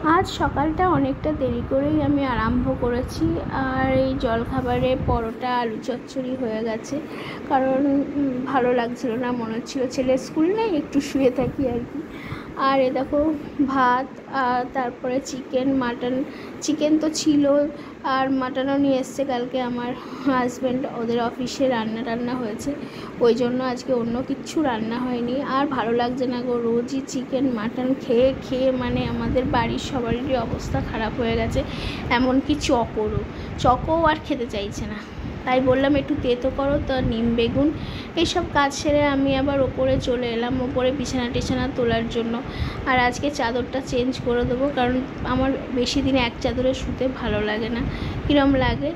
আজ সকালটা অনেকটা দেরি করেই আমি আরম্ভ করেছি। আর এই জলখাবারে পরোটা আলু চচ্চড়ি হয়ে গেছে, কারণ ভালো লাগছিল না, মনে হচ্ছিলো ছেলের স্কুল নেই, একটু শুয়ে থাকি আর কি। আর এ দেখো ভাত, আর তারপরে মাটন, চিকেন তো ছিল, আর মাটনও নিয়ে এসছে কালকে আমার হাজব্যান্ড, ওদের অফিসে রান্না হয়েছে, ওই জন্য আজকে অন্য কিচ্ছু রান্না হয়নি। আর ভালো লাগছে না গো, রোজই চিকেন মাটন খেয়ে খেয়ে মানে আমাদের বাড়ির সবারই অবস্থা খারাপ হয়ে গেছে। এমনকি চকও আর খেতে চাইছে না। তাই বললাম একটু তেতো করো, তো নিম বেগুন এইসব কাজ সেরে আমি আবার ওপরে চলে এলাম, ওপরে বিছানা তোলার জন্য। আর আজকে চাদরটা চেঞ্জ করে দেবো, কারণ আমার বেশি দিন এক চাদরে শুতে ভালো লাগে না, কীরকম লাগে।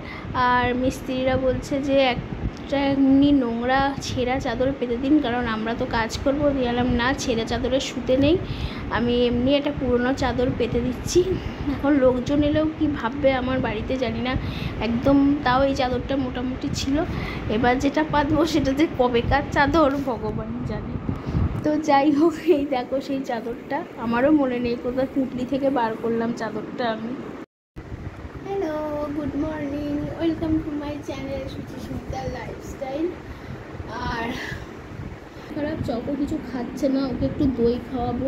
আর মিস্ত্রিরা বলছে যে একটা এমনি নোংরা ছেঁড়া চাদর পেতে দিন, কারণ আমরা তো কাজ করবো। দিলাম না, ছেঁড়া চাদরে শুতে নেই, আমি এমনি একটা পুরনো চাদর পেতে দিচ্ছি। এখন লোকজন এলেও কি ভাববে আমার বাড়িতে জানি না একদম। তাও এই চাদরটা মোটামুটি ছিল, এবার যেটা পাতবো সেটা যে কবেকার চাদর ভগবান জানে। তো যাই হোক, এই দেখো সেই চাদরটা, আমারও মনে নেই কোথাও পুঁটলি থেকে বার করলাম চাদরটা আমি। Hello, good morning, welcome to my channel Suchismita lifestyle. আর খারাপ, চকো কিছু খাচ্ছে না, ওকে একটু দই খাওয়াবো,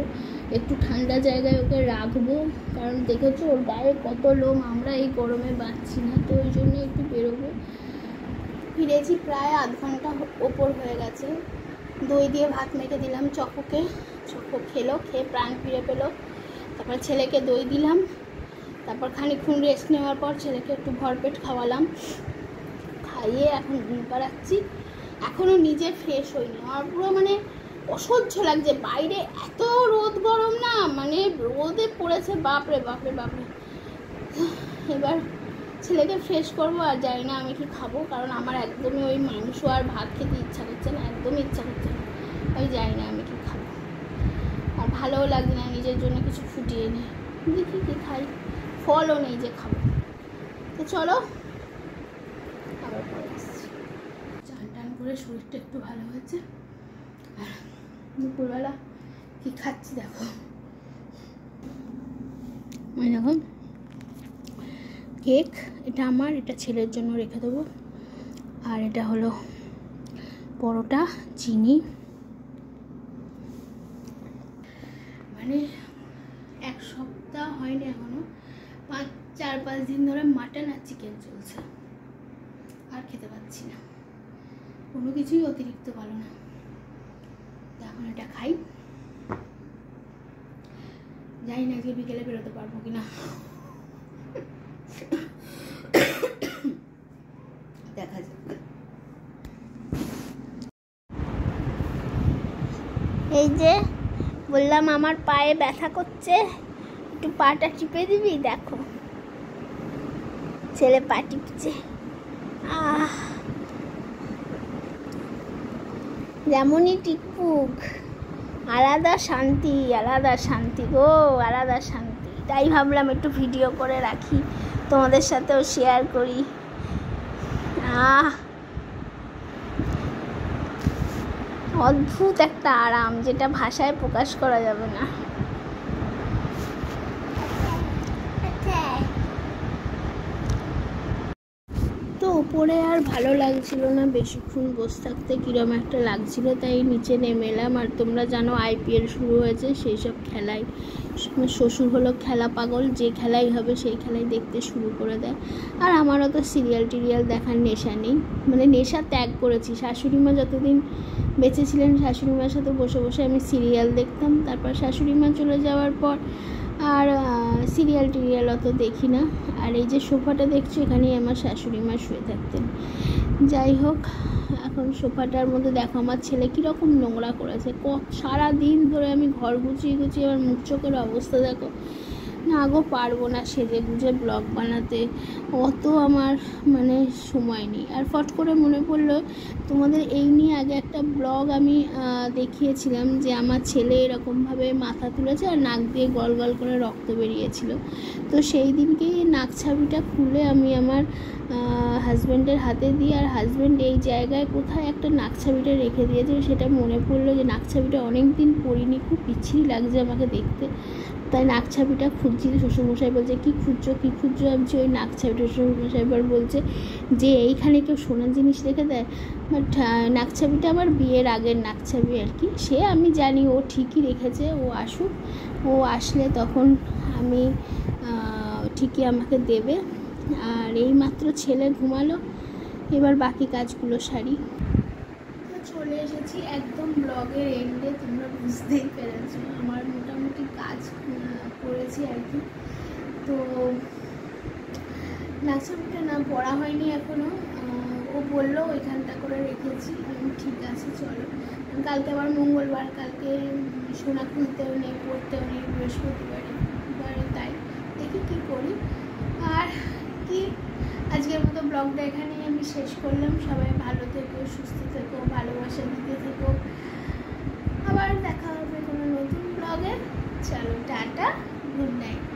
একটু ঠান্ডা জায়গায় ওকে রাখবো, কারণ দেখেছো ওর গায়ে কত লোম, আমরা এই গরমে বাঁচছি না, তো ওই জন্য একটু বেরোবো। ফিরেছি প্রায় আধ ঘন্টা ওপর হয়ে গেছে। দই দিয়ে ভাত মেখে দিলাম চকোকে, চকো খেলো, খেয়ে প্রাণ ফিরে পেলো। তারপর ছেলেকে দই দিলাম, তারপর খানিকক্ষণ রেস্ট নেওয়ার পর ছেলেকে একটু ভরপেট খাওয়ালাম, খাইয়ে এখন ঘুম পাড়াচ্ছি। এখনও নিজে ফ্রেশ হইনি, আমার পুরো মানে অসহ্য লাগছে। বাইরে এত রোদ গরম না, মানে রোদে পড়েছে বাপরে বাপরে বাপরে। এবার ছেলেকে ফ্রেশ করবো, আর জানি না আমি কি খাবো, কারণ আমার একদমই ওই মাংস আর ভাত খেতে ইচ্ছা করছে না, একদমই ইচ্ছা করছে না। আমি জানি না আমি কি খাবো, আর ভালোও লাগছে না, নিজের জন্য কিছু ফুটিয়ে নিই, দেখি কি খাই, ফলও নেই যে খাবো। তো চলো আবার পরে আসছি। চান টান করে শরীরটা একটু ভালো হয়েছে। আর দুপুরবেলা কি খাচ্ছি দেখো, দেখো কেক, এটা আমার, এটা ছেলের জন্য রেখে দেবো। আর এটা হলো পরোটা, চিনি, মানে এক সপ্তাহ হয়নি এখনো, 4-5 দিন ধরে মাটন আর চিকেন চলছে, আর খেতে পাচ্ছি না, কোনো কিছুই অতিরিক্ত ভালো না। এখন এটা খাই, জানি না আজকে বিকেলে বেরোতে পারবো কিনা, দেখা যাক। এই যে বললাম আমার পায়ে ব্যথা করছে, একটু পাটা টিপে দিবি, দেখো ছেলে পা টিপছে। যেমনই টিপুক, আলাদা শান্তি, আলাদা শান্তি গো, আলাদা শান্তি। তাই ভাবলাম একটু ভিডিও করে রাখি, তোমাদের সাথেও শেয়ার করি। অদ্ভুত একটা আরাম, যেটা ভাষায় প্রকাশ করা যাবে না। তো উপরে আর ভালো লাগছিল না বেশিক্ষণ বসে থাকতে, কীরকম একটা লাগছিল, তাই নিচে নেমে এলাম। আর তোমরা জানো IPL শুরু হয়েছে, সেই সব খেলায় শ্বশুর হলো খেলা পাগল, যে খেলাই হবে সেই খেলাই দেখতে শুরু করে দেয়। আর আমারও তো সিরিয়াল দেখার নেশা নেই, মানে নেশা ত্যাগ করেছি। শাশুড়ি মা যতদিন বেঁচে ছিলেন, শাশুড়ি মার সাথে বসে বসে আমি সিরিয়াল দেখতাম, তারপর শাশুড়ি মা চলে যাওয়ার পর আর সিরিয়াল অত দেখি না। আর এই যে সোফাটা দেখছো, এখানেই আমার শাশুড়ি মা শুয়ে থাকতেন। যাই হোক, এখন সোফাটার মধ্যে দেখো আমার ছেলে কীরকম নোংরা করেছে, সারাদিন ধরে আমি ঘর গুছিয়ে আমার মুখ চোখের অবস্থা দেখো। না গো, পারবো না সেজে গুজে ব্লগ বানাতে, অত আমার মানে সময় নেই। আর ফট করে মনে পড়লো তোমাদের এই নিয়ে আগে একটা ব্লগ আমি দেখিয়েছিলাম, যে আমার ছেলে এরকমভাবে মাথা তুলেছে আর নাক দিয়ে গল গল করে রক্ত বেরিয়েছিল। তো সেই দিনকেই নাক ছাবিটা খুলে আমি আমার হাজব্যান্ডের হাতে দিই, আর হাজব্যান্ড এই জায়গায় কোথায় একটা নাক ছাবিটা রেখে দিয়েছে, সেটা মনে পড়লো যে নাক ছাবিটা অনেক দিন পরিনি, খুব বিচ্ছিরি লাগছে আমাকে দেখতে। তাই নাকছাবিটা খুঁজছি। শ্বশুরমশাই বলছে কী খুঁজছো কী খুঁজছো, আমি ওই নাকছাবিটা। শ্বশুরমশাই এবার বলছে যে এইখানে কেউ সোনার জিনিস রেখে দেয়, বাট নাকছাবিটা আমার বিয়ের আগের নাকছাবি আর কি। সে আমি জানি ও ঠিকই রেখেছে, ও আসুক, ও আসলে তখন আমি ঠিকই আমাকে দেবে। আর এই মাত্র ছেলে ঘুমালো, এবার বাকি কাজগুলো সারি। চলে এসেছি একদম ব্লগের এন্ডে, তোমরা বুঝতেই পেরেছো আমার মোটামুটি কাজ করেছি আর কি। তো নাকছাবিটা না পড়া হয়নি এখনও, ও বললো ওইখানটা করে রেখেছি। ঠিক আছে চলো, কালকে আবার মঙ্গলবার, কালকে সোনা খুলতেও নেই, পড়তেও নেই, বৃহস্পতিবারে, তাই দেখি কী করি। আর কি, আজকের মতো ব্লগটা এখানেই আমি শেষ করলাম। সবাই ভালো থেকো, সুস্থ থেকো, ভালোবাসা দিতে থেকো। আবার দেখা হবে কোনো নতুন ব্লগে। চলো টাটা, গুড নাইট।